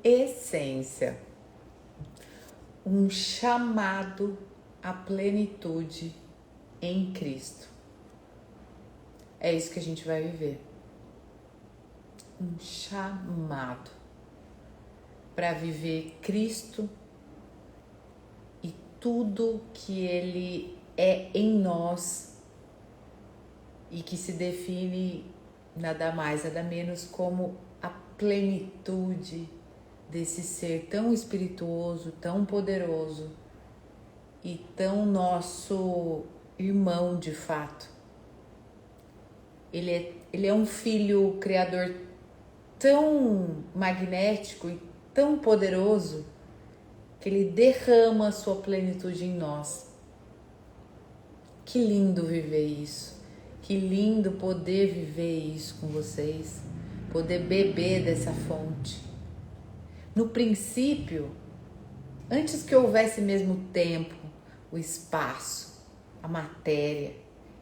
essência, um chamado à plenitude em Cristo. É isso que a gente vai viver. Um chamado para viver Cristo e tudo que Ele é em nós e que se define nada mais, nada menos como a plenitude desse ser tão espirituoso, tão poderoso e tão nosso irmão de fato. Ele é um filho criador tão magnético e tão poderoso que ele derrama a sua plenitude em nós. Que lindo viver isso. Que lindo poder viver isso com vocês. Poder beber dessa fonte. No princípio, antes que houvesse mesmo o tempo, o espaço, a matéria,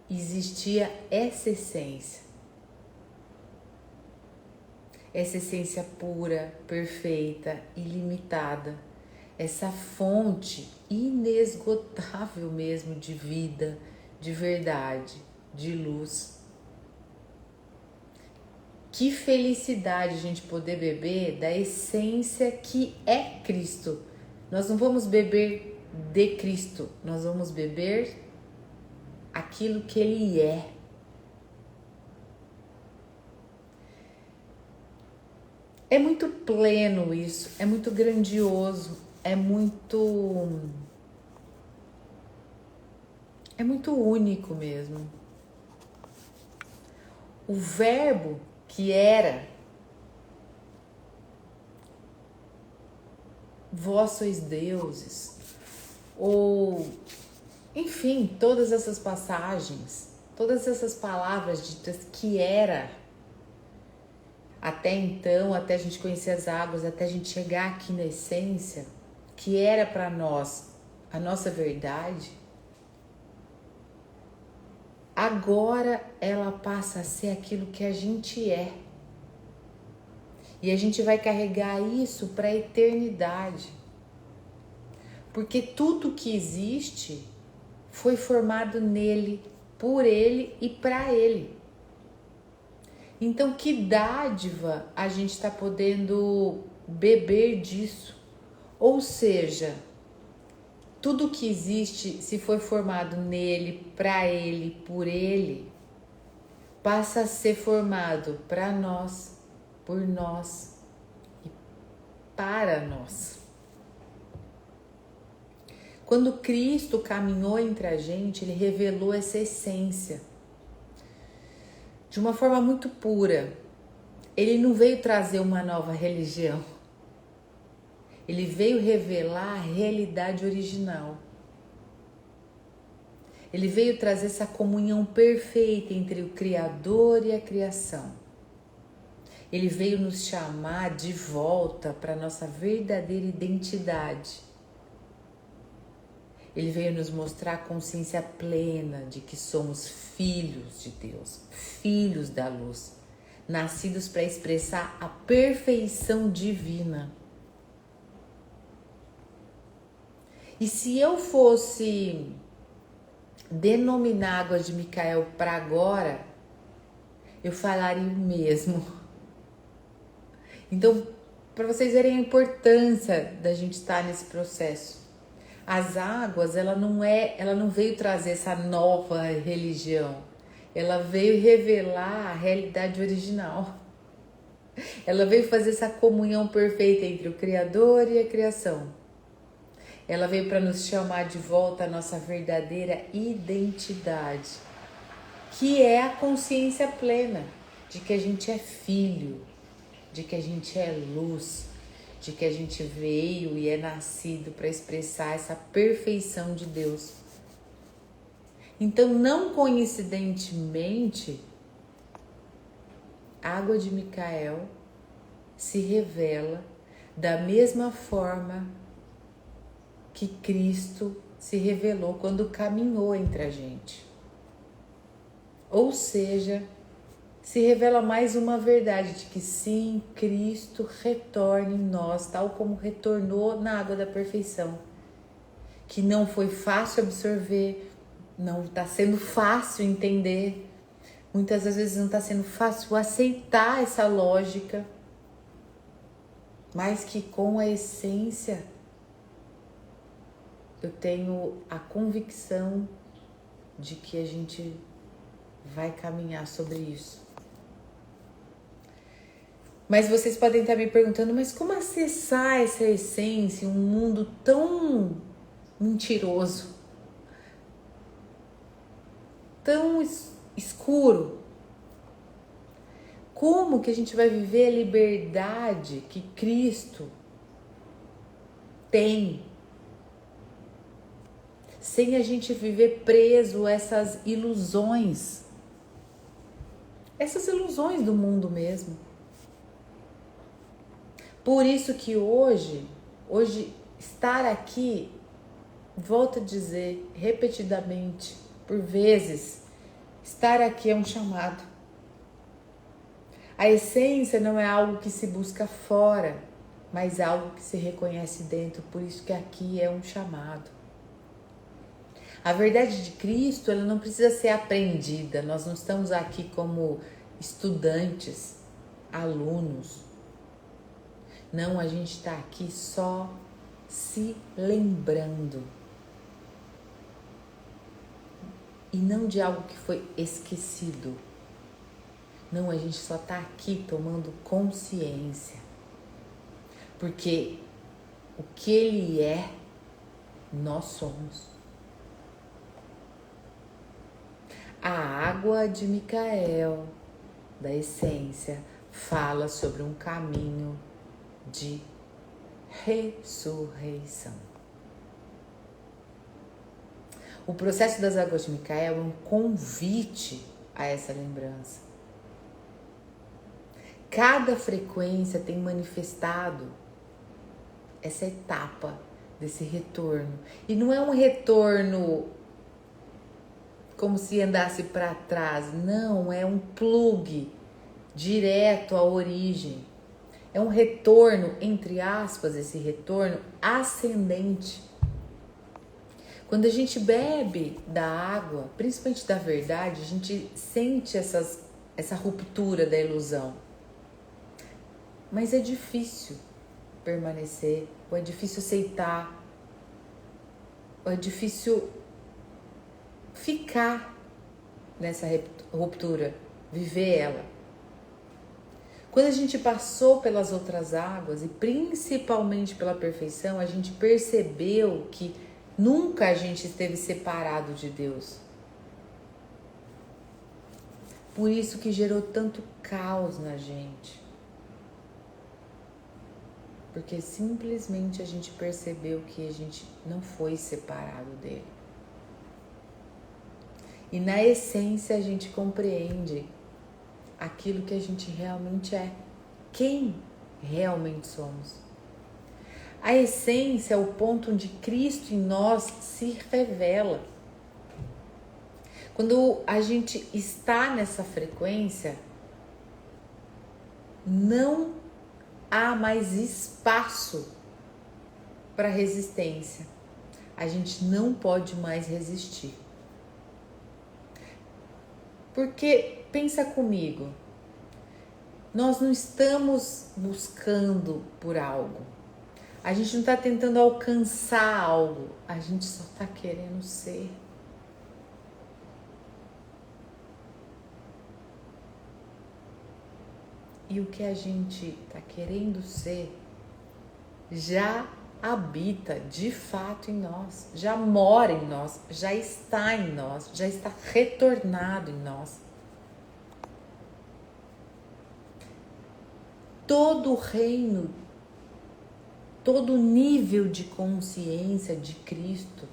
existia essa essência. Essa essência pura, perfeita, ilimitada. Essa fonte inesgotável mesmo de vida, de verdade, de luz. Que felicidade a gente poder beber da essência que é Cristo. Nós não vamos beber de Cristo, nós vamos beber aquilo que Ele é. É muito pleno isso, é muito grandioso, é muito único mesmo. O verbo que era, vós sois deuses, ou enfim, todas essas passagens, todas essas palavras ditas que era, até então, até a gente conhecer as águas, até a gente chegar aqui na essência, que era para nós a nossa verdade, agora ela passa a ser aquilo que a gente é. E a gente vai carregar isso para a eternidade. Porque tudo que existe foi formado nele, por ele e para ele. Então, que dádiva a gente está podendo beber disso. Ou seja, tudo que existe, se foi formado nele, para ele, por ele, passa a ser formado para nós, por nós e para nós. Quando Cristo caminhou entre a gente, Ele revelou essa essência de uma forma muito pura. Ele não veio trazer uma nova religião. Ele veio revelar a realidade original. Ele veio trazer essa comunhão perfeita entre o Criador e a criação. Ele veio nos chamar de volta para a nossa verdadeira identidade. Ele veio nos mostrar a consciência plena de que somos filhos de Deus, filhos da luz, nascidos para expressar a perfeição divina. E se eu fosse denominar Águas de Micael para agora, eu falaria o mesmo. Então, para vocês verem a importância da gente estar nesse processo. As águas, ela não veio trazer essa nova religião. Ela veio revelar a realidade original. Ela veio fazer essa comunhão perfeita entre o Criador e a criação. Ela veio para nos chamar de volta à nossa verdadeira identidade, que é a consciência plena de que a gente é filho, de que a gente é luz, de que a gente veio e é nascido para expressar essa perfeição de Deus. Então, não coincidentemente, a Água de Micael se revela da mesma forma que Cristo se revelou quando caminhou entre a gente. Ou seja, se revela mais uma verdade de que sim, Cristo retorna em nós, tal como retornou na água da perfeição. Que não foi fácil absorver, não está sendo fácil entender, muitas das vezes não está sendo fácil aceitar essa lógica, mas que com a essência eu tenho a convicção de que a gente vai caminhar sobre isso. Mas vocês podem estar me perguntando, mas como acessar essa essência em um mundo tão mentiroso, tão escuro? Como que a gente vai viver a liberdade que Cristo tem, sem a gente viver preso a essas ilusões do mundo mesmo? Por isso que hoje estar aqui, volto a dizer repetidamente, por vezes, estar aqui é um chamado. A essência não é algo que se busca fora, mas algo que se reconhece dentro, por isso que aqui é um chamado. A verdade de Cristo, ela não precisa ser aprendida, nós não estamos aqui como estudantes, alunos. Não, a gente está aqui só se lembrando. E não de algo que foi esquecido. Não, a gente só está aqui tomando consciência. Porque o que Ele é, nós somos. A água de Micael, da essência, fala sobre um caminho de ressurreição. O processo das águas de Micael é um convite a essa lembrança. Cada frequência tem manifestado essa etapa desse retorno. E não é um retorno como se andasse para trás, não, é um plug direto à origem. É um retorno, entre aspas, esse retorno ascendente. Quando a gente bebe da água, principalmente da verdade, a gente sente essa ruptura da ilusão. Mas é difícil permanecer, ou é difícil aceitar, ou é difícil ficar nessa ruptura, viver ela. Quando a gente passou pelas outras águas, e principalmente pela perfeição, a gente percebeu que nunca a gente esteve separado de Deus. Por isso que gerou tanto caos na gente. Porque simplesmente a gente percebeu que a gente não foi separado dele. E na essência a gente compreende aquilo que a gente realmente é, quem realmente somos. A essência é o ponto onde Cristo em nós se revela. Quando a gente está nessa frequência, não há mais espaço para resistência. A gente não pode mais resistir. Porque, pensa comigo, nós não estamos buscando por algo. A gente não está tentando alcançar algo. A gente só está querendo ser. E o que a gente está querendo ser já habita de fato em nós, já mora em nós, já está em nós, já está retornado em nós. Todo o reino, todo o nível de consciência de Cristo,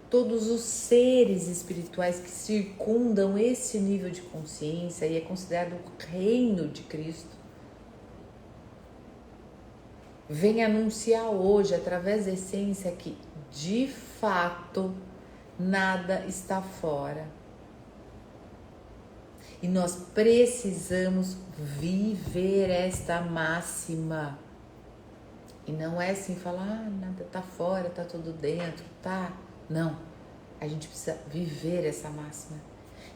todos os seres espirituais que circundam esse nível de consciência e é considerado o reino de Cristo, vem anunciar hoje, através da essência, que de fato nada está fora. E nós precisamos viver esta máxima. E não é assim falar, nada tá fora, tá tudo dentro, tá? Não, a gente precisa viver essa máxima.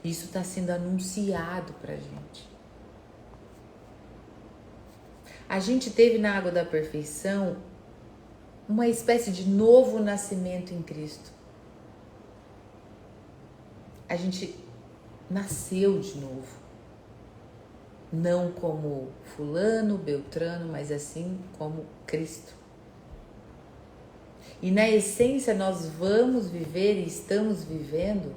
Isso está sendo anunciado pra gente. A gente teve na água da perfeição uma espécie de novo nascimento em Cristo. A gente nasceu de novo. Não como fulano, beltrano, mas assim como Cristo. E na essência nós vamos viver e estamos vivendo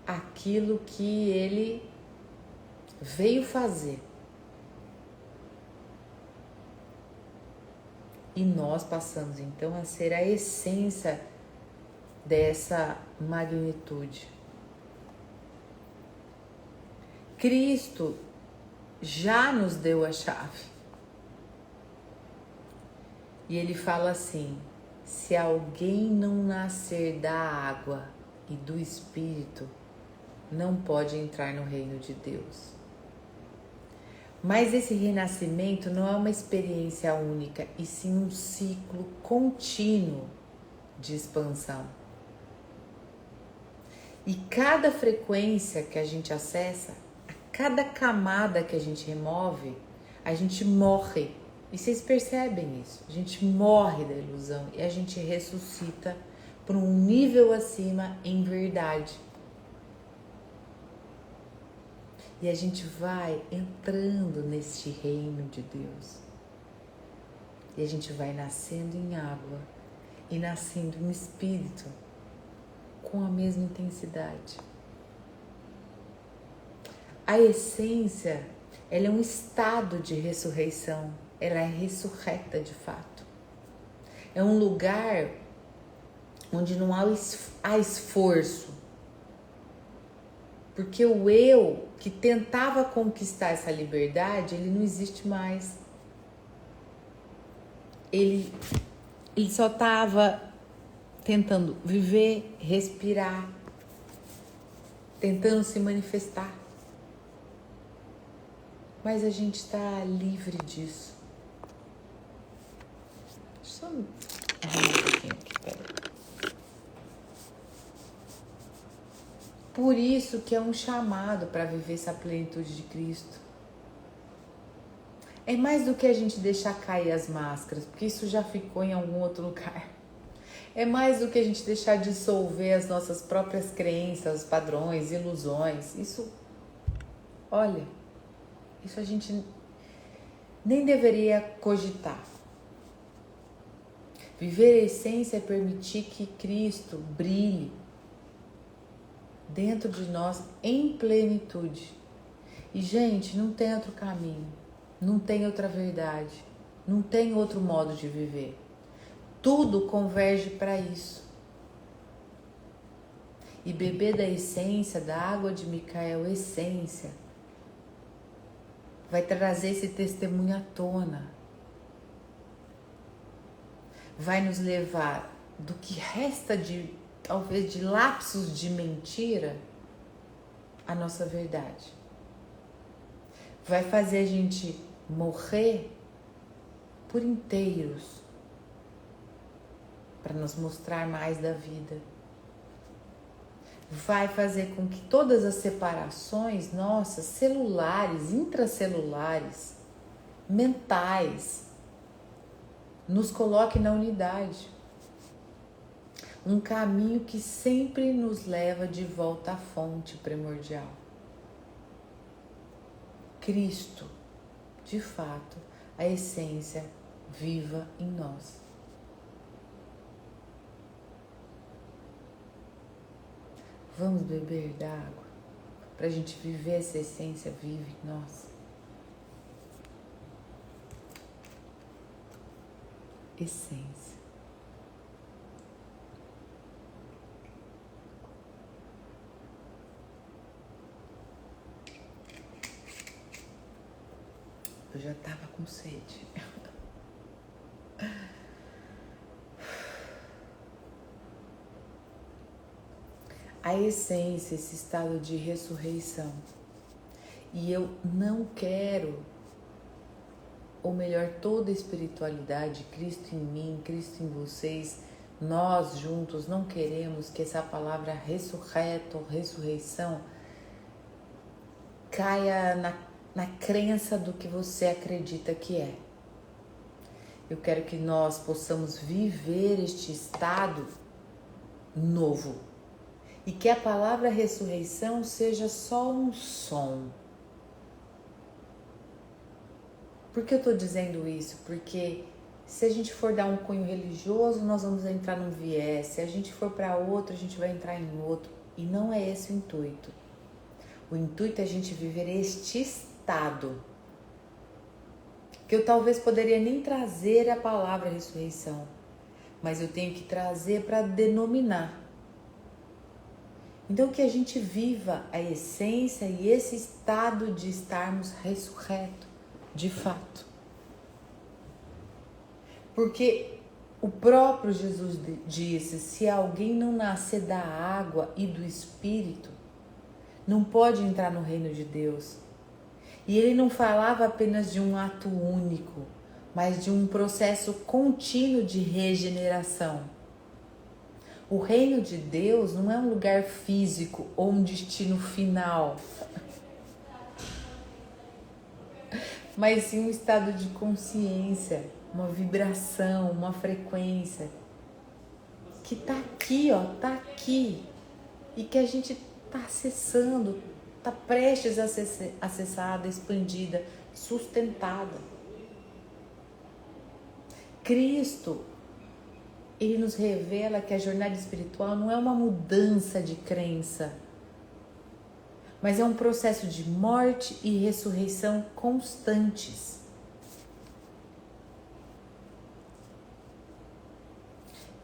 aquilo que Ele veio fazer. E nós passamos então a ser a essência dessa magnitude. Cristo já nos deu a chave. E Ele fala assim: se alguém não nascer da água e do Espírito, não pode entrar no reino de Deus. Mas esse renascimento não é uma experiência única, e sim um ciclo contínuo de expansão. E cada frequência que a gente acessa, a cada camada que a gente remove, a gente morre. E vocês percebem isso? A gente morre da ilusão e a gente ressuscita para um nível acima em verdade. E a gente vai entrando neste reino de Deus. E a gente vai nascendo em água e nascendo em espírito com a mesma intensidade. A essência, ela é um estado de ressurreição. Ela é ressurreta de fato. É um lugar onde não há esforço. Porque o eu que tentava conquistar essa liberdade, ele não existe mais. Ele só estava tentando viver, respirar, tentando se manifestar. Mas a gente está livre disso. Deixa eu só arrumar um pouquinho aqui, peraí. Por isso que é um chamado para viver essa plenitude de Cristo. É mais do que a gente deixar cair as máscaras, porque isso já ficou em algum outro lugar. É mais do que a gente deixar dissolver as nossas próprias crenças, padrões, ilusões. Isso, olha, isso a gente nem deveria cogitar. Viver a essência é permitir que Cristo brilhe dentro de nós em plenitude. E, gente, não tem outro caminho, não tem outra verdade, não tem outro modo de viver. Tudo converge para isso. E beber da essência, da água de Micael, essência, vai trazer esse testemunho à tona. Vai nos levar do que resta de, talvez, de lapsos de mentira, a nossa verdade. Vai fazer a gente morrer por inteiros para nos mostrar mais da vida. Vai fazer com que todas as separações nossas, celulares, intracelulares, mentais, nos coloque na unidade. Um caminho que sempre nos leva de volta à fonte primordial. Cristo, de fato, a essência viva em nós. Vamos beber da água para a gente viver essa essência viva em nós. Essência. Eu já estava com sede. a essência, esse estado de ressurreição. E eu não quero, ou melhor, toda a espiritualidade, Cristo em mim, Cristo em vocês, nós juntos não queremos que essa palavra ressurreto, ressurreição, caia na crença do que você acredita que é. Eu quero que nós possamos viver este estado novo. E que a palavra ressurreição seja só um som. Por que eu estou dizendo isso? Porque se a gente for dar um cunho religioso, nós vamos entrar num viés. Se a gente for para outro, a gente vai entrar em outro. E não é esse o intuito. O intuito é a gente viver este estado. Que eu talvez poderia nem trazer a palavra ressurreição, mas eu tenho que trazer para denominar. Então que a gente viva a essência e esse estado de estarmos ressurretos, de fato. Porque o próprio Jesus disse, se alguém não nascer da água e do Espírito, não pode entrar no reino de Deus. E ele não falava apenas de um ato único, mas de um processo contínuo de regeneração. O reino de Deus não é um lugar físico ou um destino final, mas sim um estado de consciência, uma vibração, uma frequência que tá aqui, ó, tá aqui, e que a gente tá acessando, tá prestes a ser acessada, expandida, sustentada. Cristo, ele nos revela que a jornada espiritual não é uma mudança de crença, mas é um processo de morte e ressurreição constantes.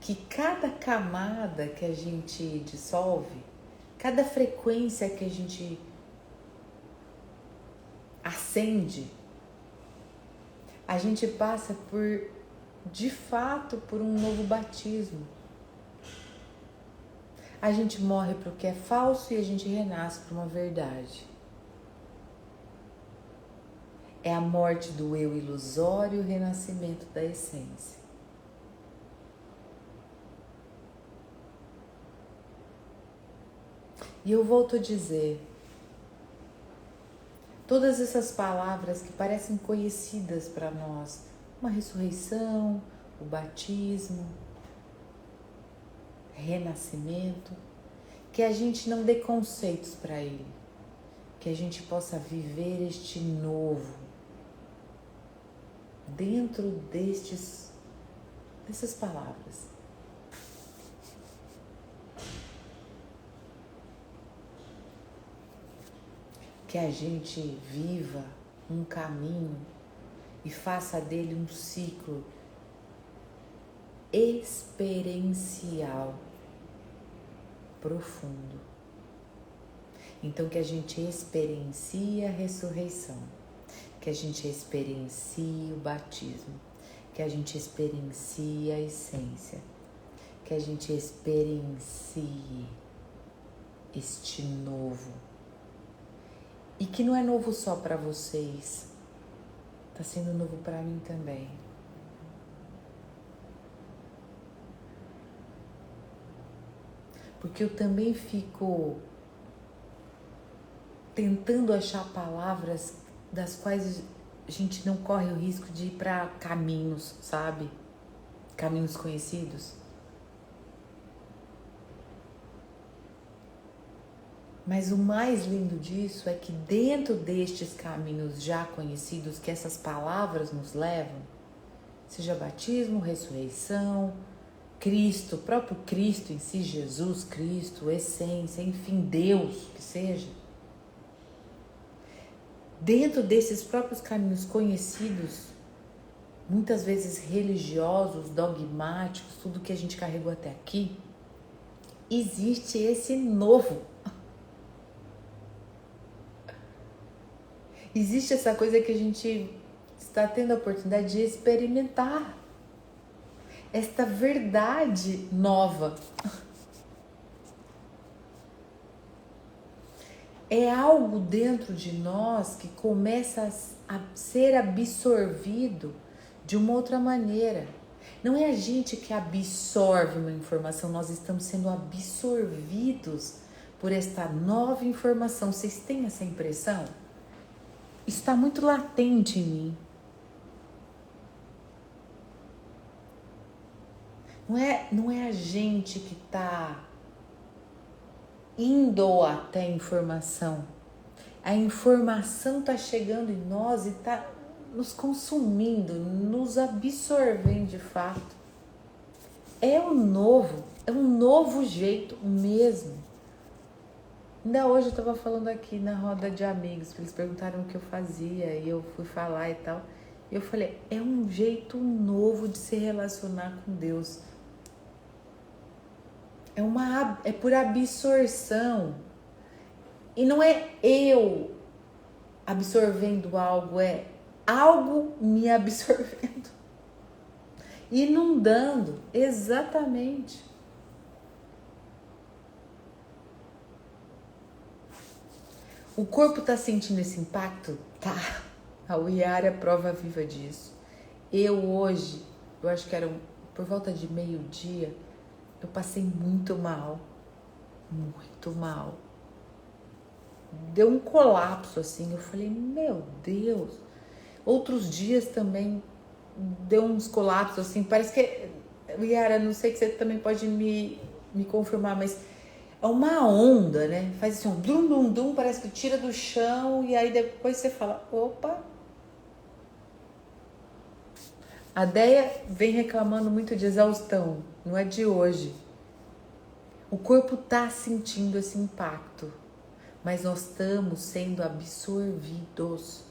Que cada camada que a gente dissolve, cada frequência que a gente acende, a gente passa por, de fato, por um novo batismo. A gente morre para o que é falso e a gente renasce para uma verdade. É a morte do eu ilusório e o renascimento da essência. E eu volto a dizer, todas essas palavras que parecem conhecidas para nós, uma ressurreição, o batismo, renascimento, que a gente não dê conceitos para ele, que a gente possa viver este novo dentro dessas palavras. Que a gente viva um caminho e faça dele um ciclo experiencial profundo. Então que a gente experiencie a ressurreição, que a gente experiencie o batismo, que a gente experiencie a essência, que a gente experiencie este novo. E que não é novo só para vocês, está sendo novo para mim também. Porque eu também fico tentando achar palavras das quais a gente não corre o risco de ir para caminhos, sabe? Caminhos conhecidos. Mas o mais lindo disso é que dentro destes caminhos já conhecidos que essas palavras nos levam, seja batismo, ressurreição, Cristo, o próprio Cristo em si, Jesus Cristo, essência, enfim, Deus, que seja. Dentro desses próprios caminhos conhecidos, muitas vezes religiosos, dogmáticos, tudo que a gente carregou até aqui, existe esse novo. Existe essa coisa que a gente está tendo a oportunidade de experimentar. Esta verdade nova. é algo dentro de nós que começa a ser absorvido de uma outra maneira. Não é a gente que absorve uma informação, nós estamos sendo absorvidos por esta nova informação. Vocês têm essa impressão? Isso está muito latente em mim. Não é a gente que está indo até a informação. A informação está chegando em nós e está nos consumindo, nos absorvendo de fato. É um novo jeito mesmo. Ainda hoje eu estava falando aqui na roda de amigos, eles perguntaram o que eu fazia e eu fui falar e tal. E eu falei, é um jeito novo de se relacionar com Deus. É por absorção. E não é eu absorvendo algo, é algo me absorvendo. Inundando, exatamente. O corpo está sentindo esse impacto? Tá. A Yara é prova viva disso. Eu hoje, eu acho que era por volta de meio-dia, eu passei muito mal. Muito mal. Deu um colapso assim. Eu falei, meu Deus. Outros dias também deu uns colapsos assim. Parece que, Yara, não sei que você também pode me confirmar, mas é uma onda, né? Faz assim um dum, dum, dum, parece que tira do chão e aí depois você fala, opa. A Deia vem reclamando muito de exaustão, não é de hoje. O corpo tá sentindo esse impacto, mas nós estamos sendo absorvidos.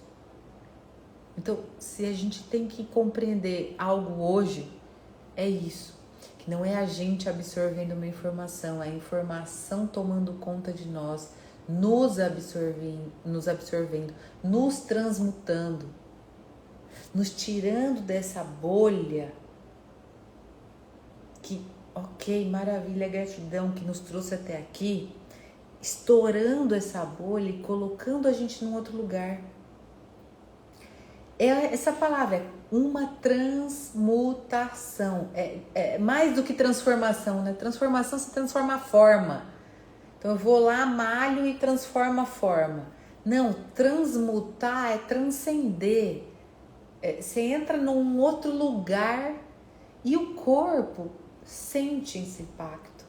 Então, se a gente tem que compreender algo hoje, é isso. Que não é a gente absorvendo uma informação, é a informação tomando conta de nós, nos absorvendo, nos transmutando, nos tirando dessa bolha que, ok, maravilha, gratidão que nos trouxe até aqui, estourando essa bolha e colocando a gente num outro lugar. Essa palavra é uma transmutação, é mais do que transformação, né? Transformação se transforma a forma. Então eu vou lá, malho e transformo a forma. Não, transmutar é transcender. Você entra num outro lugar e o corpo sente esse impacto.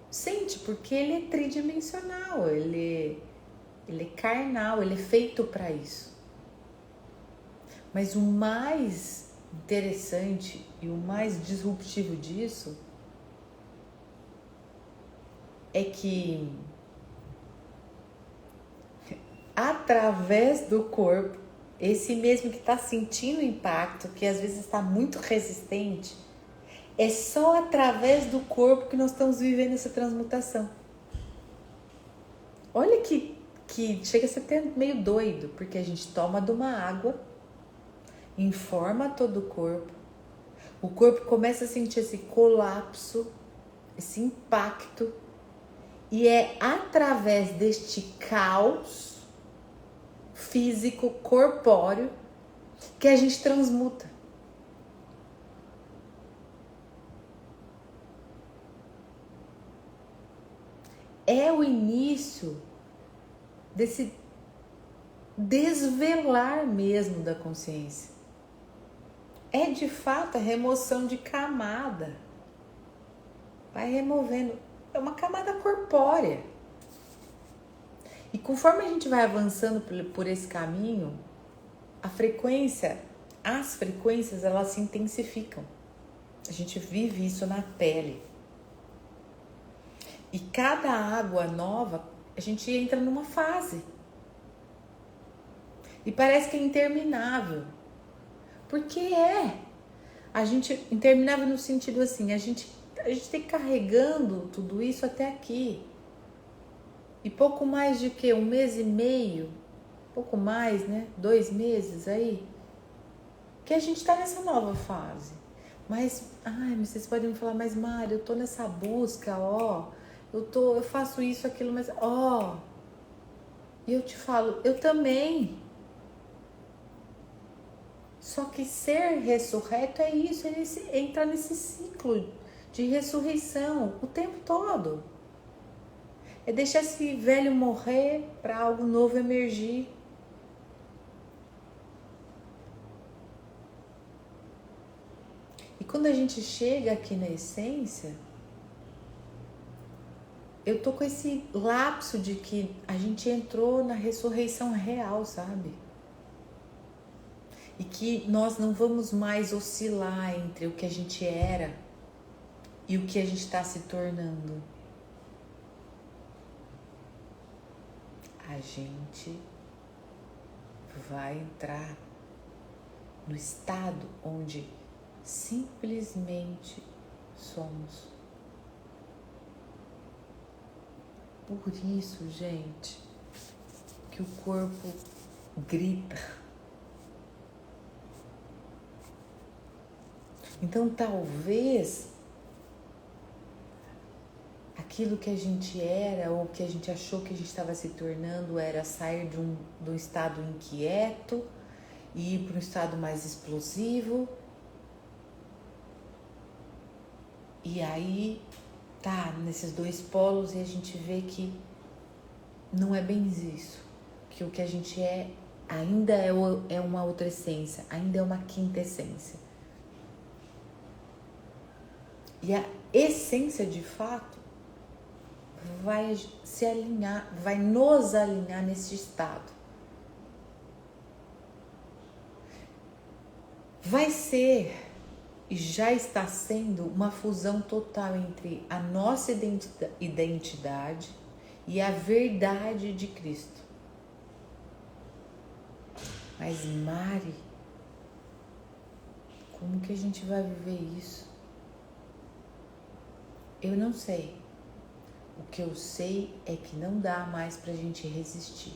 Sente, porque ele é tridimensional, ele é carnal, ele é feito para isso. Mas o mais interessante e o mais disruptivo disso é que através do corpo, esse mesmo que está sentindo o impacto, que às vezes está muito resistente, é só através do corpo que nós estamos vivendo essa transmutação. Olha que chega a ser até meio doido, porque a gente toma de uma água, informa todo o corpo começa a sentir esse colapso, esse impacto, e é através deste caos físico, corpóreo, que a gente transmuta. É o início desse desvelar mesmo da consciência. É de fato a remoção de camada. Vai removendo. É uma camada corpórea. E conforme a gente vai avançando por esse caminho, as frequências, elas se intensificam. A gente vive isso na pele. E cada água nova, a gente entra numa fase. E parece que é interminável. Porque a gente interminável no sentido assim, a gente tem carregando tudo isso até aqui. E pouco mais de que 1 mês e meio, pouco mais, né? 2 meses aí, que a gente tá nessa nova fase. Mas vocês podem me falar, mas Mari, eu tô nessa busca, eu faço isso, aquilo, mas e eu te falo, eu também. Só que ser ressurreto é isso, ele entra nesse ciclo de ressurreição o tempo todo. É deixar esse velho morrer para algo novo emergir. E quando a gente chega aqui na essência, eu tô com esse lapso de que a gente entrou na ressurreição real, sabe? E que nós não vamos mais oscilar entre o que a gente era e o que a gente está se tornando. A gente vai entrar no estado onde simplesmente somos. Por isso, gente, que o corpo grita. Então, talvez aquilo que a gente era ou que a gente achou que a gente estava se tornando era sair de um estado inquieto e ir para um estado mais explosivo. E aí tá nesses dois polos e a gente vê que não é bem isso, que o que a gente é ainda é uma outra essência, ainda é uma quinta essência. E a essência de fato vai se alinhar, vai nos alinhar nesse estado. Vai ser e já está sendo uma fusão total entre a nossa identidade e a verdade de Cristo. Mas Mari, como que a gente vai viver isso? Eu não sei. O que eu sei é que não dá mais pra gente resistir.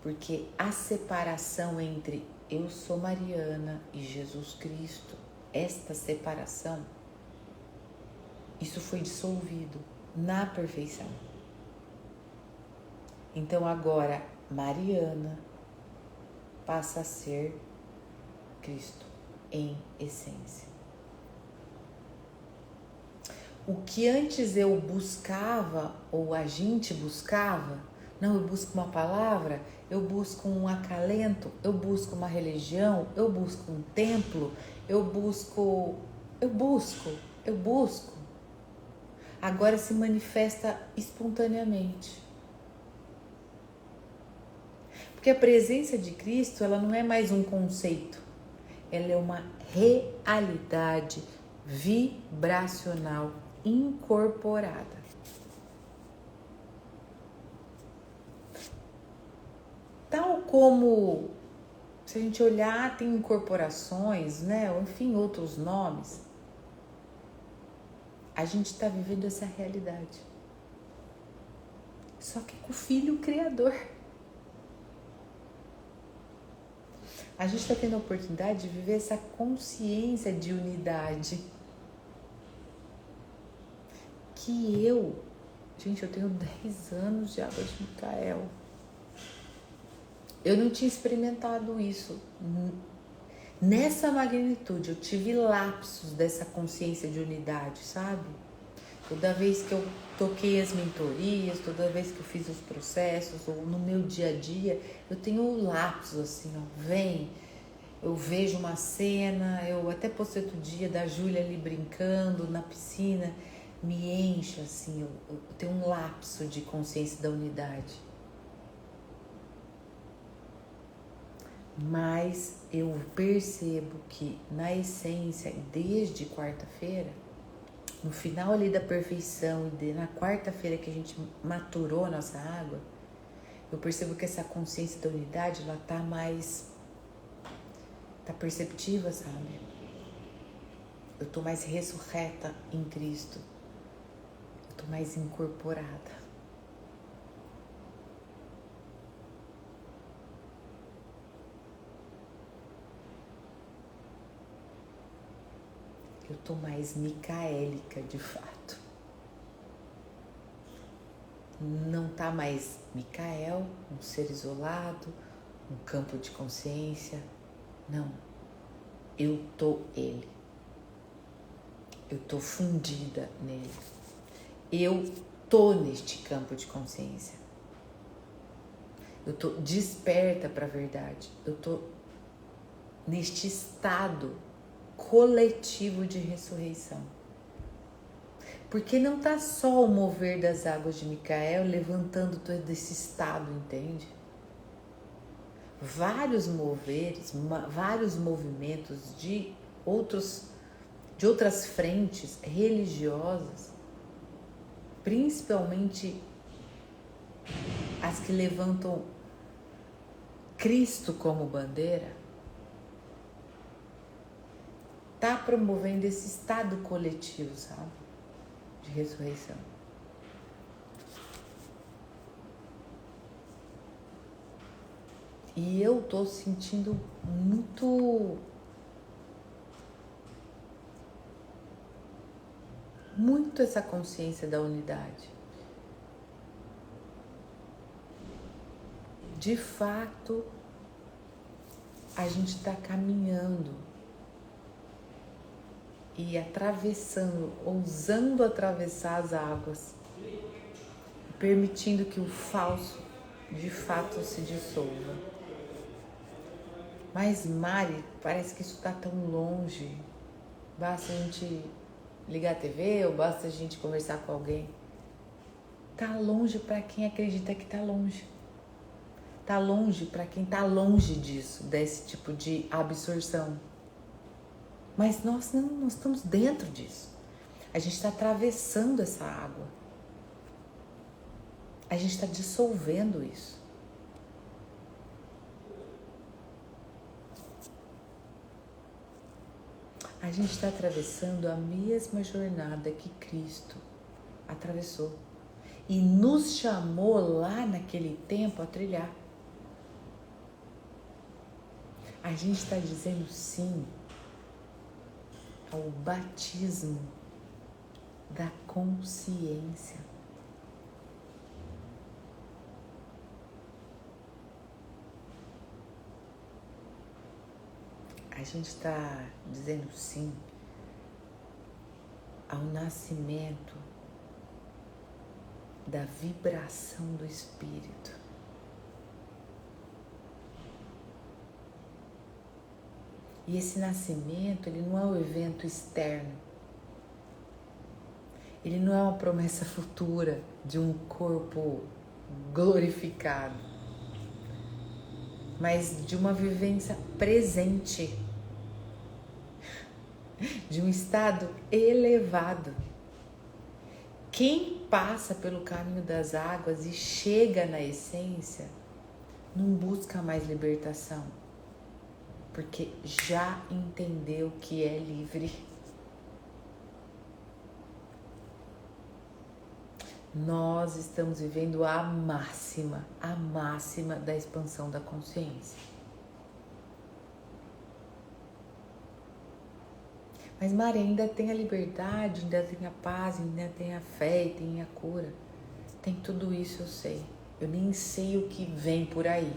Porque a separação entre eu sou Mariana e Jesus Cristo, esta separação, isso foi dissolvido na perfeição. Então agora Mariana passa a ser Cristo em essência. O que antes eu buscava, ou a gente buscava, não, eu busco uma palavra, eu busco um acalento, eu busco uma religião, eu busco um templo, eu busco. Agora se manifesta espontaneamente. Porque a presença de Cristo, ela não é mais um conceito, ela é uma realidade vibracional incorporada. Tal como, se a gente olhar, tem incorporações, né? Ou enfim, outros nomes. A gente está vivendo essa realidade. Só que com o Filho Criador. A gente está tendo a oportunidade de viver essa consciência de unidade. Que gente, eu tenho 10 anos de Água de Micael. Eu não tinha experimentado isso nessa magnitude. Eu tive lapsos dessa consciência de unidade, sabe? Toda vez que eu toquei as mentorias, toda vez que eu fiz os processos, ou no meu dia a dia, eu tenho lapsos assim, vem, eu vejo uma cena, eu até postei outro dia da Júlia ali brincando na piscina, me enche assim, eu tenho um lapso de consciência da unidade. Mas eu percebo que na essência, desde quarta-feira, no final ali da perfeição e na quarta-feira que a gente maturou a nossa água, eu percebo que essa consciência da unidade, ela tá perceptiva, sabe? Eu tô mais ressurreta em Cristo. Eu tô mais incorporada. Eu tô mais micaélica, de fato. Não tá mais Micael, um ser isolado, um campo de consciência. Não, eu tô ele. Eu tô fundida nele. Eu tô neste campo de consciência. Eu tô desperta para a verdade. Eu tô neste estado coletivo de ressurreição. Porque não tá só o mover das águas de Micael levantando todo esse estado, entende? Vários moveres, vários movimentos de outras frentes religiosas, principalmente as que levantam Cristo como bandeira, tá promovendo esse estado coletivo, sabe? De ressurreição. E eu tô sentindo muito essa consciência da unidade. De fato, a gente está caminhando e atravessando, ousando atravessar as águas, permitindo que o falso de fato se dissolva. Mas, Mari, parece que isso está tão longe. Basta a gente ligar a TV ou basta a gente conversar com alguém. Tá longe para quem acredita que tá longe. Tá longe para quem tá longe disso, desse tipo de absorção. Mas nós não, nós estamos dentro disso. A gente está atravessando essa água. A gente está dissolvendo isso. A gente está atravessando a mesma jornada que Cristo atravessou. E nos chamou lá naquele tempo a trilhar. A gente está dizendo sim ao batismo da consciência. A gente está dizendo sim ao nascimento da vibração do Espírito. E esse nascimento, ele não é um evento externo. Ele não é uma promessa futura de um corpo glorificado, mas de uma vivência presente, de um estado elevado. Quem passa pelo caminho das águas e chega na essência, não busca mais libertação, porque já entendeu que é livre. Nós estamos vivendo a máxima da expansão da consciência. Mas, Maria, ainda tem a liberdade, ainda tem a paz, ainda tem a fé e tem a cura. Tem tudo isso, eu sei. Eu nem sei o que vem por aí.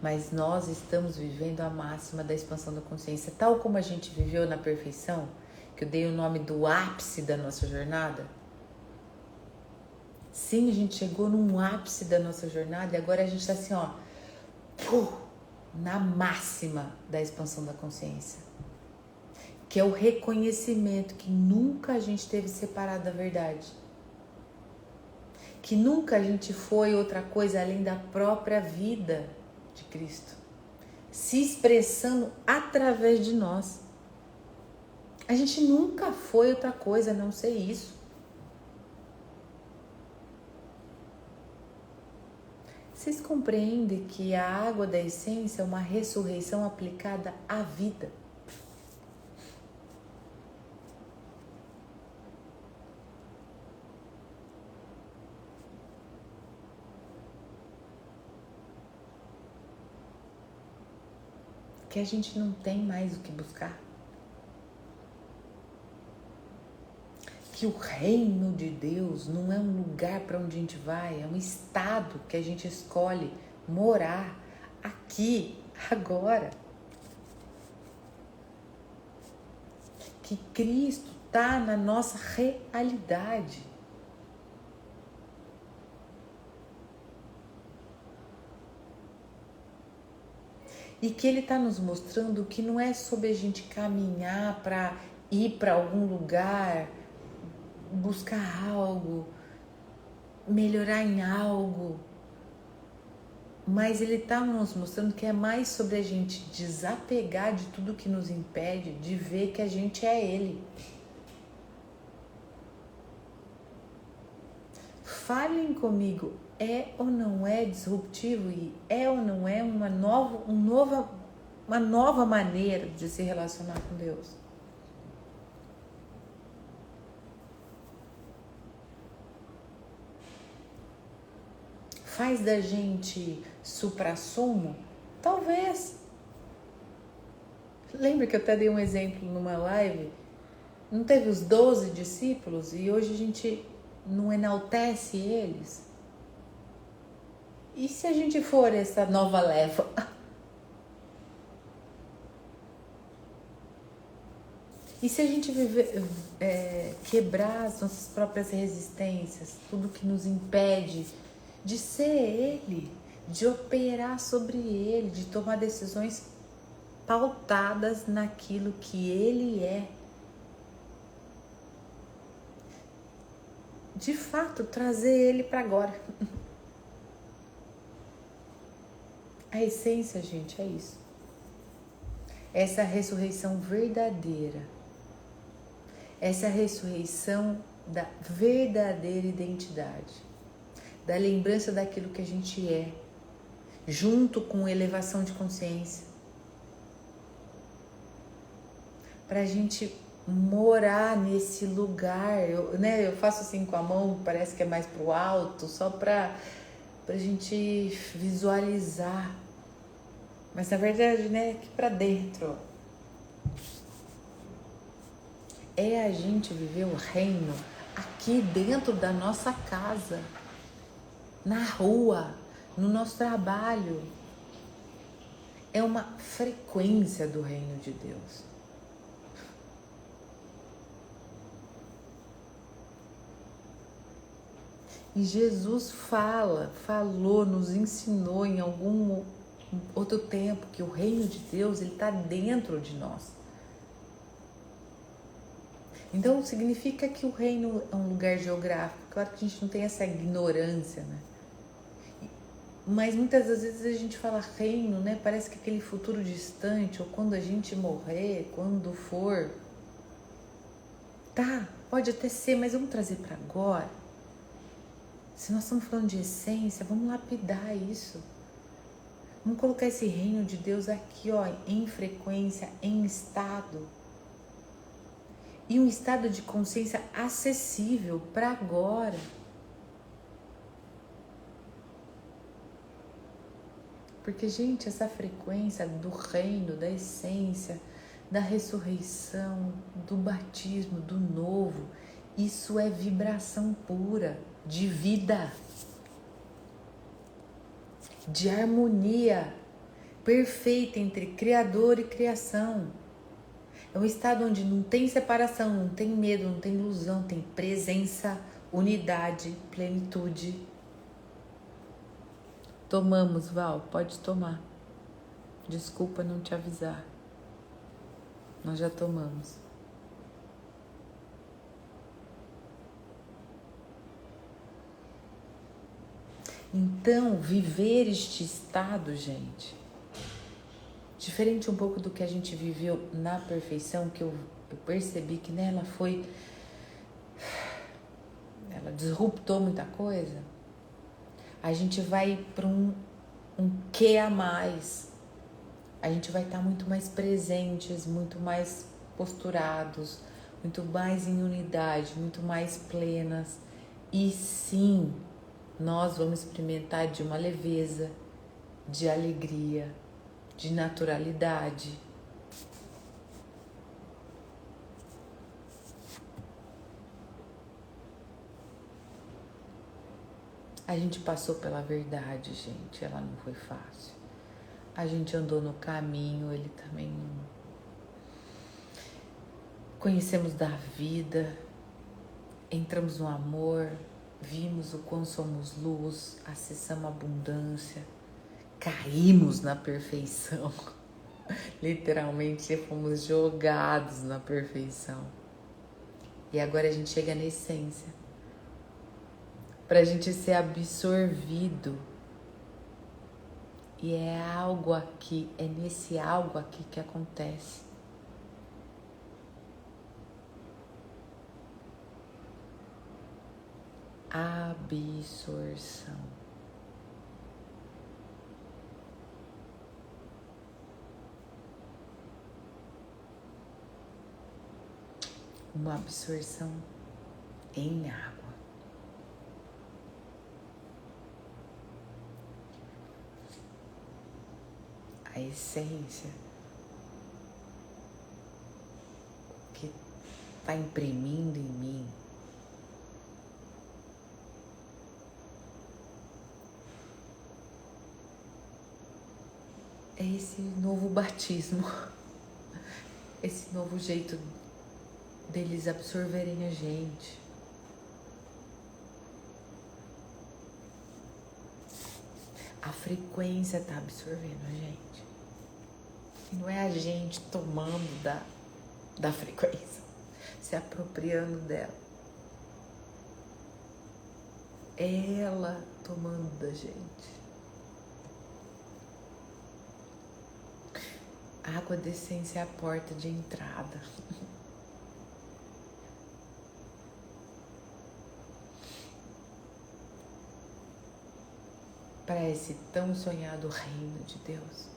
Mas nós estamos vivendo a máxima da expansão da consciência. Tal como a gente viveu na perfeição, que eu dei o nome do ápice da nossa jornada. Sim, a gente chegou num ápice da nossa jornada e agora a gente está assim, ó, na máxima da expansão da consciência. Que é o reconhecimento que nunca a gente esteve separado da verdade. Que nunca a gente foi outra coisa além da própria vida de Cristo, se expressando através de nós. A gente nunca foi outra coisa a não ser isso. Vocês compreendem que a água da essência é uma ressurreição aplicada à vida? Que a gente não tem mais o que buscar. que o reino de Deus não é um lugar para onde a gente vai, é um estado que a gente escolhe morar aqui, agora. Que Cristo está na nossa realidade. E que Ele está nos mostrando que não é sobre a gente caminhar para ir para algum lugar, buscar algo, melhorar em algo, mas Ele está nos mostrando que é mais sobre a gente desapegar de tudo que nos impede de ver que a gente é Ele. Falem comigo, é ou não é disruptivo e é ou não é uma nova maneira de se relacionar com Deus? Faz da gente suprassumo? Talvez. Lembra que eu até dei um exemplo numa live? Não teve os 12 discípulos e hoje a gente não enaltece eles? E se a gente for essa nova leva? E se a gente quebrar as nossas próprias resistências, tudo que nos impede de ser Ele, de operar sobre Ele, de tomar decisões pautadas naquilo que Ele é? De fato, trazer Ele para agora. A essência, gente, é isso. Essa ressurreição verdadeira. Essa ressurreição da verdadeira identidade. Da lembrança daquilo que a gente é. Junto com elevação de consciência. Para a gente morar nesse lugar. Eu faço assim com a mão, parece que é mais pro alto, só para a gente visualizar. Mas na verdade, aqui para dentro. É a gente viver o reino aqui dentro da nossa casa, na rua, no nosso trabalho. É uma frequência do reino de Deus. E Jesus falou, nos ensinou em algum outro tempo que o reino de Deus ele está dentro de nós. Então significa que o reino é um lugar geográfico. Claro que a gente não tem essa ignorância, né? Mas muitas das vezes a gente fala reino, né? Parece que aquele futuro distante, ou quando a gente morrer, quando for. Tá, pode até ser, mas vamos trazer para agora. Se nós estamos falando de essência, vamos lapidar isso. Vamos colocar esse reino de Deus aqui, ó, em frequência, em estado. E um estado de consciência acessível para agora. Porque, gente, essa frequência do reino, da essência, da ressurreição, do batismo, do novo, isso é vibração pura, de vida, de harmonia perfeita entre Criador e criação. É um estado onde não tem separação, não tem medo, não tem ilusão, tem presença, unidade, plenitude. Tomamos, Val, pode tomar. Desculpa não te avisar. Nós já tomamos. Então, viver este estado, gente, diferente um pouco do que a gente viveu na perfeição, que eu percebi que nela ela disruptou muita coisa. A gente vai para um quê a mais. A gente vai estar muito mais presentes, muito mais posturados, muito mais em unidade, muito mais plenas. E sim, nós vamos experimentar de uma leveza, de alegria, de naturalidade. A gente passou pela verdade, gente, ela não foi fácil. A gente andou no caminho, ele também não. Conhecemos da vida, entramos no amor, vimos o quão somos luz, acessamos a abundância, caímos na perfeição. Literalmente fomos jogados na perfeição. E agora a gente chega na essência. Para a gente ser absorvido. E é algo aqui, é nesse algo aqui que acontece. Absorção. Uma absorção em água. A essência que está imprimindo em mim é esse novo batismo, esse novo jeito deles absorverem a gente. A frequência está absorvendo a gente. E não é a gente tomando da frequência, se apropriando dela. É ela tomando da gente. A água de essência é a porta de entrada. Para esse tão sonhado reino de Deus.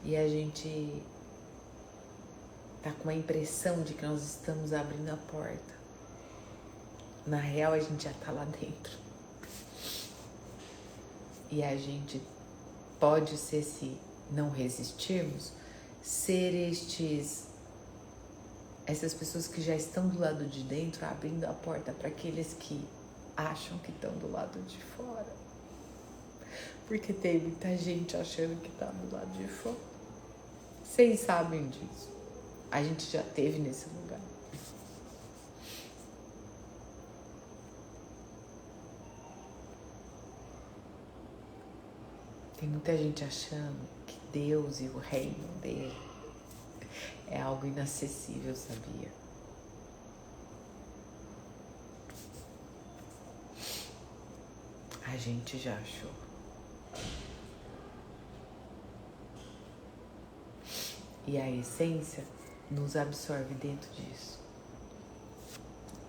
E a gente tá com a impressão de que nós estamos abrindo a porta. Na real, a gente já tá lá dentro. E a gente pode ser, se não resistirmos, ser essas pessoas que já estão do lado de dentro, abrindo a porta para aqueles que acham que estão do lado de fora. Porque tem muita gente achando que está do lado de fora. Vocês sabem disso. A gente já esteve nesse lugar. Tem muita gente achando que Deus e o reino dele é algo inacessível, sabia? A gente já achou. E a essência nos absorve dentro disso.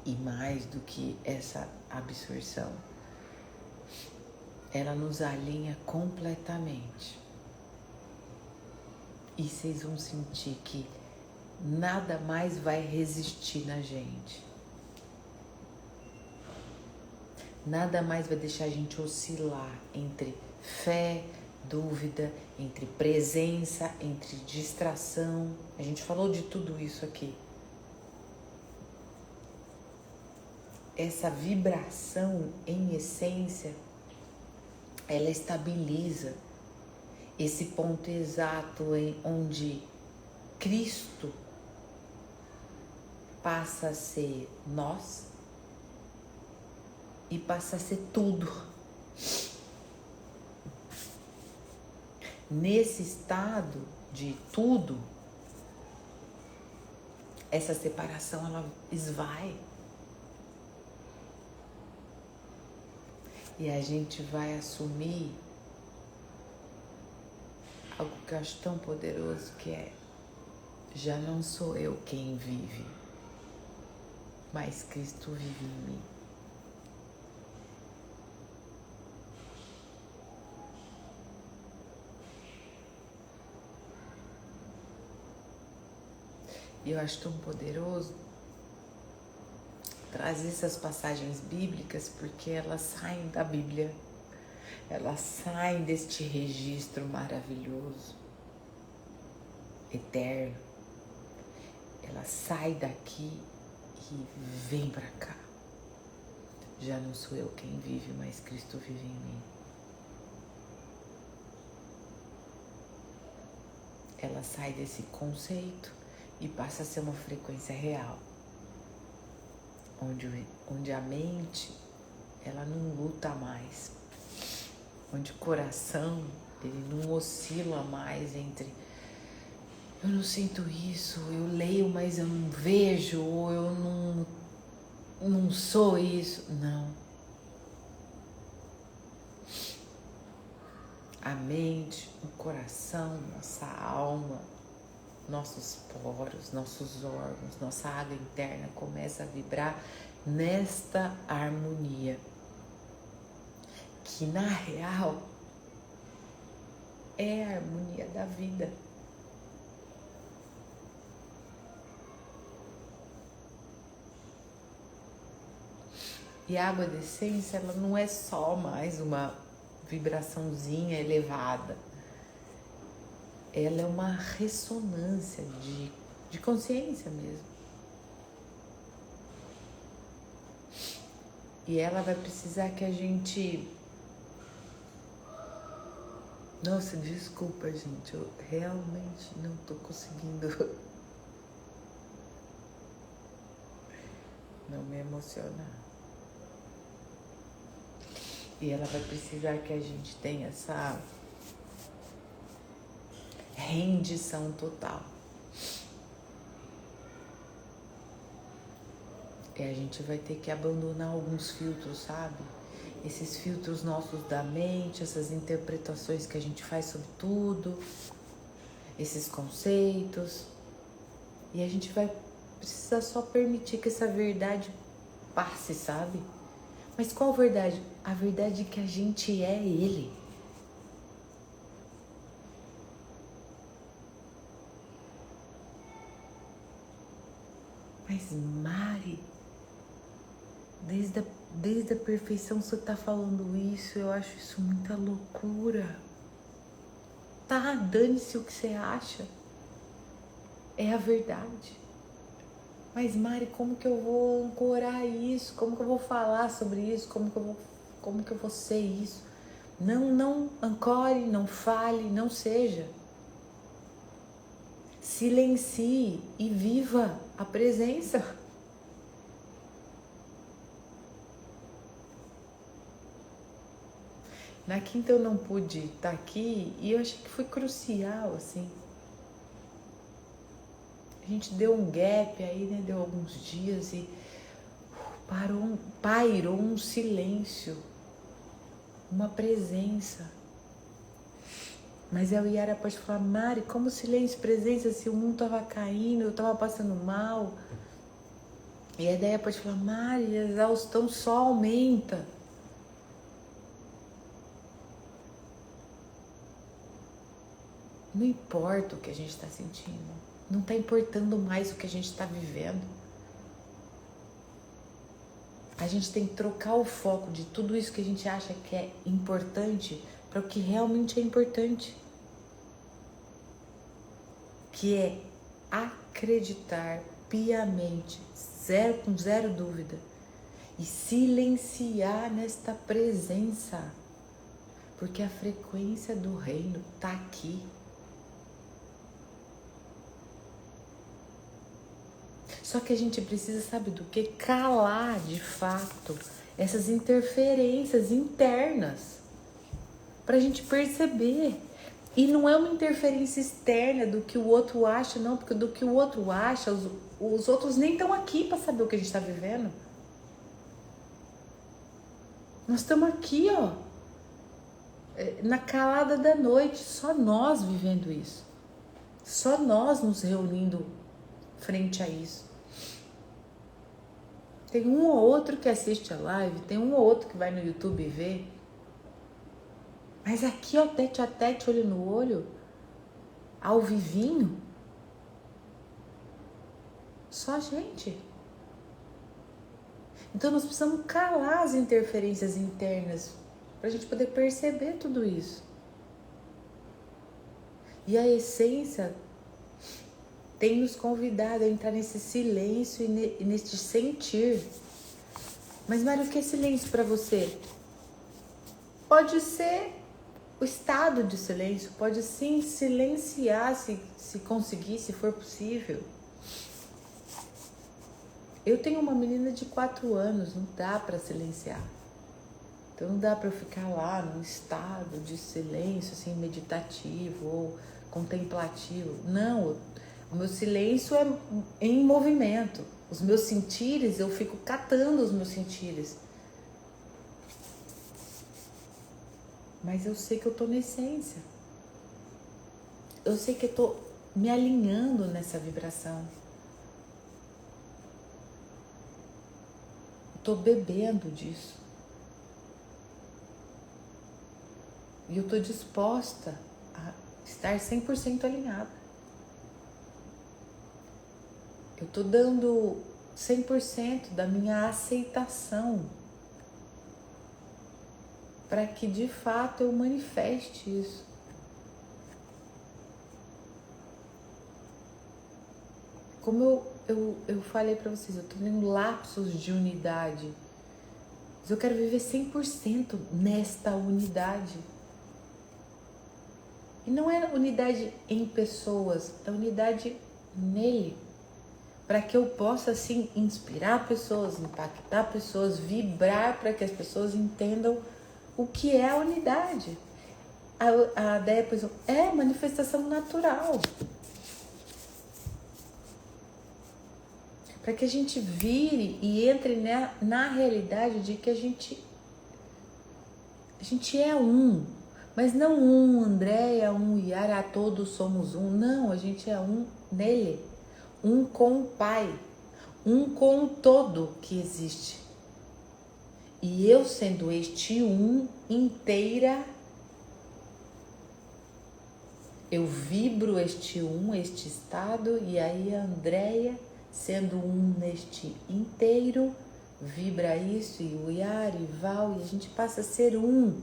E mais do que essa absorção, ela nos alinha completamente. E vocês vão sentir que nada mais vai resistir na gente. Nada mais vai deixar a gente oscilar entre fé, dúvida, entre presença, entre distração. A gente falou de tudo isso aqui. Essa vibração em essência, ela estabiliza esse ponto exato em onde Cristo passa a ser nós e passa a ser tudo. Nesse estado de tudo, essa separação ela esvai. E a gente vai assumir algo que eu acho tão poderoso, que é: já não sou eu quem vive, mas Cristo vive em mim. E eu acho tão poderoso trazer essas passagens bíblicas, porque elas saem da Bíblia, elas saem deste registro maravilhoso, eterno. Ela sai daqui e vem pra cá. Já não sou eu quem vive, mas Cristo vive em mim. Ela sai desse conceito e passa a ser uma frequência real, onde a mente ela não luta mais, onde o coração ele não oscila mais entre eu não sinto isso, eu leio, mas eu não vejo, ou eu não sou isso. Não. A mente, o coração, nossa alma, nossos poros, nossos órgãos, nossa água interna começa a vibrar nesta harmonia, que na real é a harmonia da vida. E a água de essência, ela não é só mais uma vibraçãozinha elevada. Ela é uma ressonância de consciência mesmo. E ela vai precisar que a gente... Nossa, desculpa, gente. Eu realmente não tô conseguindo não me emocionar. E ela vai precisar que a gente tenha essa rendição total. E a gente vai ter que abandonar alguns filtros, sabe? Esses filtros nossos da mente, essas interpretações que a gente faz sobre tudo, esses conceitos. E a gente vai precisar só permitir que essa verdade passe, sabe? Mas qual verdade? A verdade que a gente é Ele. Mas Mari, desde a perfeição você tá falando isso, eu acho isso muita loucura. Tá, dane-se o que você acha. É a verdade. Mas Mari, como que eu vou ancorar isso? Como que eu vou falar sobre isso? Como que eu vou ser isso? Não ancore, não fale, não seja. Silencie e viva a presença. Na quinta eu não pude estar aqui e eu achei que foi crucial, assim. A gente deu um gap aí, né? Deu alguns dias e pairou um silêncio, uma presença. Mas a Yara pode falar, Mari, como silêncio e presença se o mundo tava caindo, eu tava passando mal. E a ideia pode falar, Mari, a exaustão só aumenta. Não importa o que a gente está sentindo. Não está importando mais o que a gente está vivendo. A gente tem que trocar o foco de tudo isso que a gente acha que é importante para o que realmente é importante. Que é acreditar piamente, com zero dúvida. E silenciar nesta presença. Porque a frequência do reino está aqui. Só que a gente precisa, sabe do que? Calar de fato essas interferências internas para a gente perceber. E não é uma interferência externa do que o outro acha, não, porque do que o outro acha, os outros nem estão aqui para saber o que a gente está vivendo. Nós estamos aqui, ó, na calada da noite, só nós vivendo isso. Só nós nos reunindo frente a isso. Tem um ou outro que assiste a live, tem um ou outro que vai no YouTube ver. Mas aqui, ó, tete a tete, olho no olho, ao vivinho, só a gente. Então nós precisamos calar as interferências internas para a gente poder perceber tudo isso. E a essência tem nos convidado a entrar nesse silêncio e neste sentir. Mas, Mário, o que é silêncio para você? Pode ser o estado de silêncio, pode sim silenciar se conseguir, se for possível. Eu tenho uma menina de 4 anos, não dá para silenciar. Então não dá para eu ficar lá num estado de silêncio, assim, meditativo ou contemplativo. Não, o meu silêncio é em movimento. Os meus sentires, eu fico catando os meus sentires. Mas eu sei que eu tô na essência. Eu sei que eu tô me alinhando nessa vibração. Tô bebendo disso. E eu tô disposta a estar 100% alinhada. Eu tô dando 100% da minha aceitação para que de fato eu manifeste isso. Como eu falei para vocês, eu tô tendo lapsos de unidade. Mas eu quero viver 100% nesta unidade. E não é unidade em pessoas, é unidade nele. Para que eu possa, assim, inspirar pessoas, impactar pessoas, vibrar para que as pessoas entendam o que é a unidade. A ideia, por exemplo, é manifestação natural. Para que a gente vire e entre na realidade de que a gente é um. Mas não um Andréia, um Yara, todos somos um. Não, a gente é um nele. Um com o Pai. Um com o todo que existe. E eu sendo este um inteira, eu vibro este um, este estado, e aí a Andréia, sendo um neste inteiro, vibra isso, e o Yara, e Val, e a gente passa a ser um.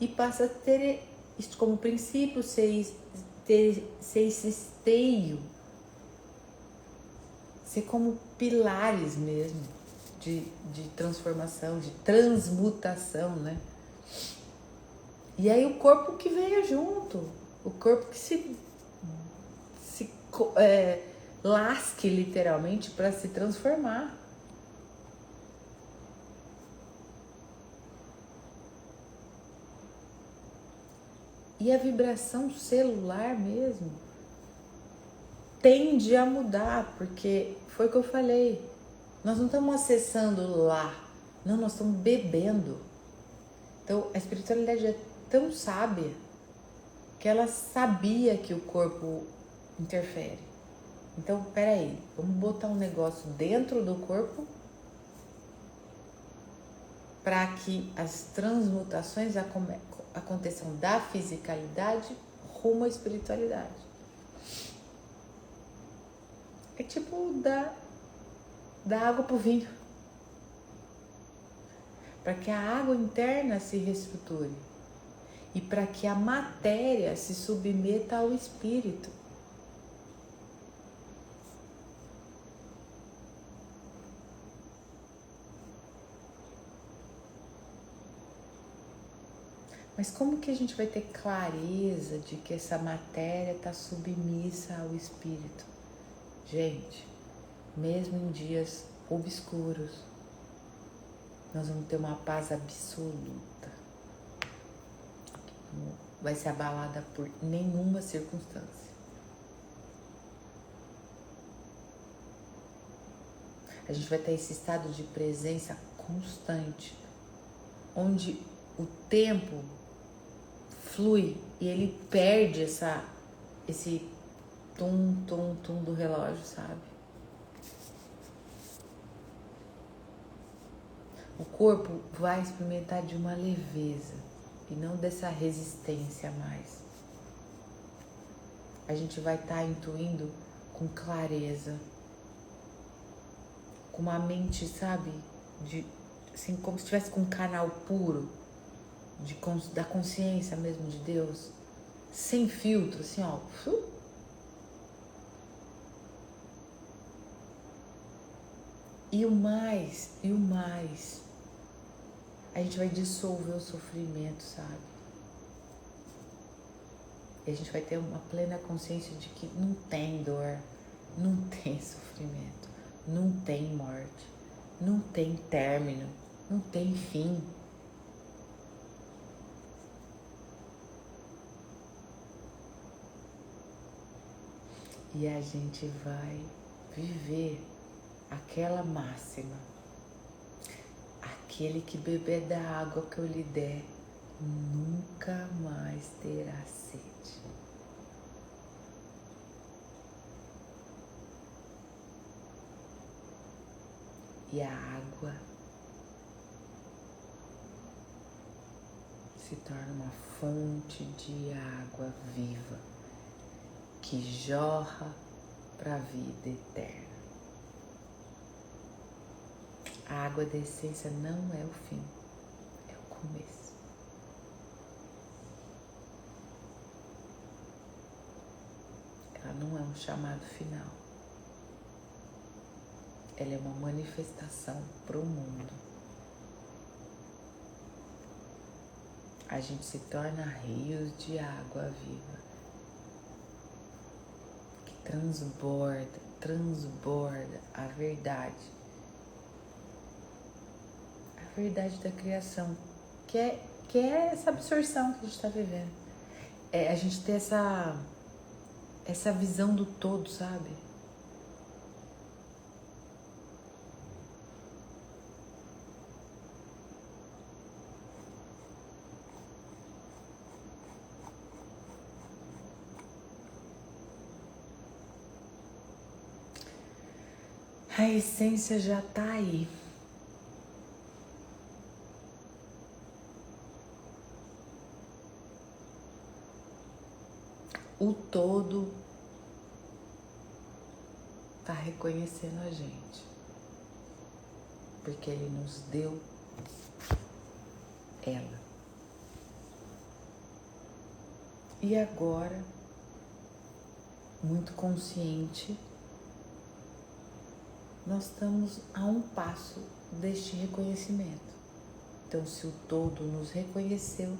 E passa a ter isso como princípio, ser esse esteio, ser como pilares mesmo de transformação, de transmutação, né? E aí o corpo que venha junto, o corpo que se lasque literalmente para se transformar. E a vibração celular mesmo tende a mudar, porque foi o que eu falei. Nós não estamos acessando lá, não, nós estamos bebendo. Então, a espiritualidade é tão sábia que ela sabia que o corpo interfere. Então, peraí, vamos botar um negócio dentro do corpo para que as transmutações aconteçam da fisicalidade rumo à espiritualidade. É tipo da água pro vinho. Para que a água interna se reestruture e para que a matéria se submeta ao espírito. Mas como que a gente vai ter clareza de que essa matéria está submissa ao espírito? Gente, mesmo em dias obscuros, nós vamos ter uma paz absoluta. Não vai ser abalada por nenhuma circunstância. A gente vai ter esse estado de presença constante, onde o tempo flui e ele perde esse tum do relógio, sabe? O corpo vai experimentar de uma leveza e não dessa resistência mais. A gente vai estar intuindo com clareza, com uma mente, sabe, assim, como se estivesse com um canal puro da consciência mesmo de Deus, sem filtro, assim, ó. E o mais, a gente vai dissolver o sofrimento, sabe? E a gente vai ter uma plena consciência de que não tem dor, não tem sofrimento, não tem morte, não tem término, não tem fim. E a gente vai viver aquela máxima: aquele que beber da água que eu lhe der, nunca mais terá sede. E a água se torna uma fonte de água viva que jorra para a vida eterna. A água da essência não é o fim, é o começo. Ela não é um chamado final. Ela é uma manifestação para o mundo. A gente se torna rios de água viva que transborda a verdade da criação, que é essa absorção que a gente está vivendo. É a gente ter essa visão do todo, sabe? A essência já está aí. O todo está reconhecendo a gente, porque ele nos deu ela. E agora, muito consciente, nós estamos a um passo deste reconhecimento. Então, se o todo nos reconheceu,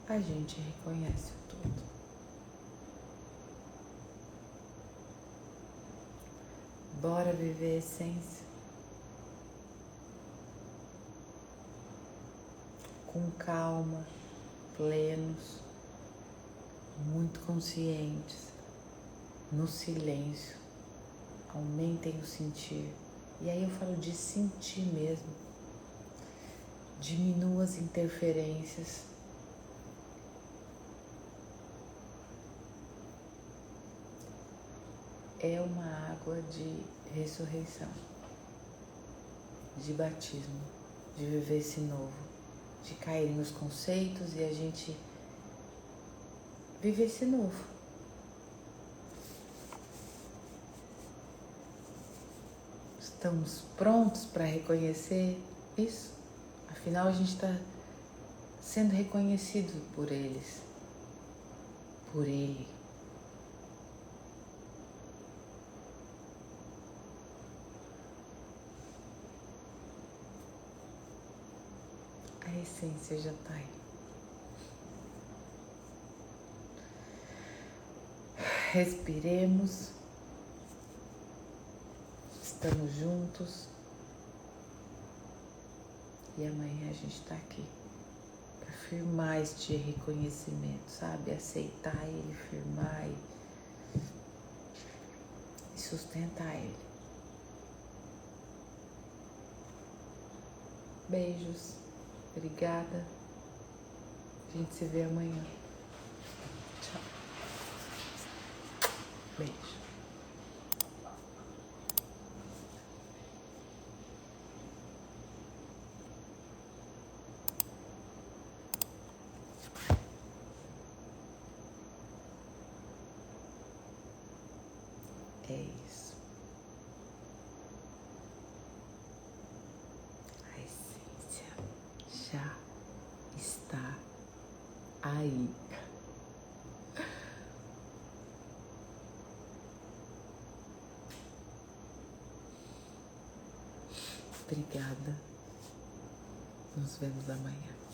a gente reconhece o todo. Bora viver a essência com calma, plenos, muito conscientes, no silêncio. Aumentem o sentir. E aí eu falo de sentir mesmo. Diminua as interferências. É uma água de ressurreição, de batismo, de viver esse novo, de cair nos conceitos e a gente viver esse novo. Estamos prontos para reconhecer isso? Afinal, a gente está sendo reconhecido por eles, por ele. A essência já está aí. Respiremos. Estamos juntos. E amanhã a gente está aqui para firmar este reconhecimento, sabe? Aceitar ele, firmar e sustentar ele. Beijos. Obrigada. A gente se vê amanhã. Tchau. Beijo. É isso. A essência já está aí. Obrigada. Nos vemos amanhã.